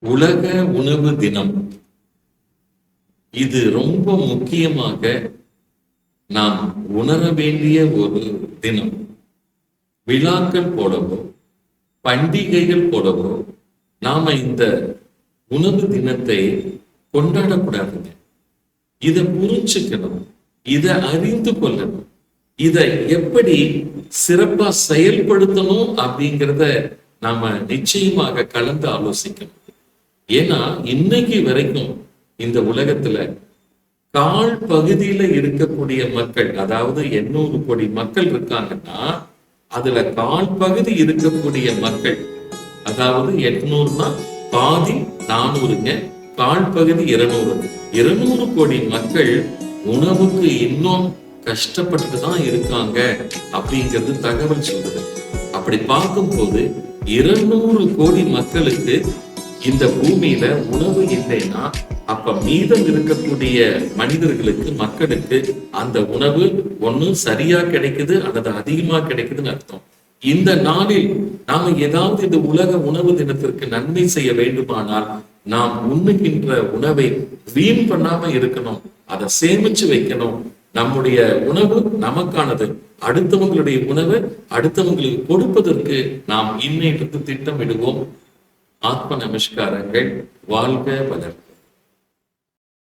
உலக உணவு தினம். இது ரொம்ப முக்கியமாக நாம் உணர வேண்டிய ஒரு தினம். விழாக்கள் போலவோ பண்டிகைகள் போலவோ நாம இந்த உணவு தினத்தை கொண்டாடக்கூடாதுங்க. இதை புரிஞ்சுக்கணும், இதை அறிந்து கொள்ளணும், இதை எப்படி சிறப்பா செயல்படுத்தணும் அப்படிங்கிறத நாம நிச்சயமாக கலந்து ஆலோசிக்கணும். ஏன்னா இன்னைக்கு வரைக்கும் இந்த உலகத்துல கால் பகுதியில இருக்கக்கூடிய மக்கள், அதாவது 800 கோடி மக்கள் இருக்காங்கன்னா அதுல கால் பகுதி இருக்கக்கூடிய மக்கள், அதாவது 800னா பாதி 400ங்க, கால் பகுதி 200 கோடி மக்கள் உணவுக்கு இன்னும் கஷ்டப்பட்டு தான் இருக்காங்க அப்படிங்கிறது தகவல் சொல்றது. அப்படி பார்க்கும்போது 200 கோடி மக்களுக்கு இந்த பூமியில உணவு இல்லைன்னா அப்ப மீதம் இருக்கக்கூடிய மனிதர்களுக்கு, மக்களுக்கு அந்த உணவு ஒண்ணு சரியா கிடைக்குது அல்லது அதிகமா கிடைக்குதுன்னு அர்த்தம். இந்த நாளில் நாம ஏதாவது இந்த உலக உணவு தினத்திற்கு நன்மை செய்ய வேண்டுமானால் நாம் உண்ணுகின்ற உணவை வீண் பண்ணாம இருக்கணும், அதை சேமிச்சு வைக்கணும். நம்முடைய உணவு நமக்கானது, அடுத்தவங்களுடைய உணவை அடுத்தவங்களுக்கு கொடுப்பதற்கு நாம் இன்னைக்கு திட்டமிடுவோம். ஆத்ம நமஸ்காரங்கள். வாழ்க வளர்க.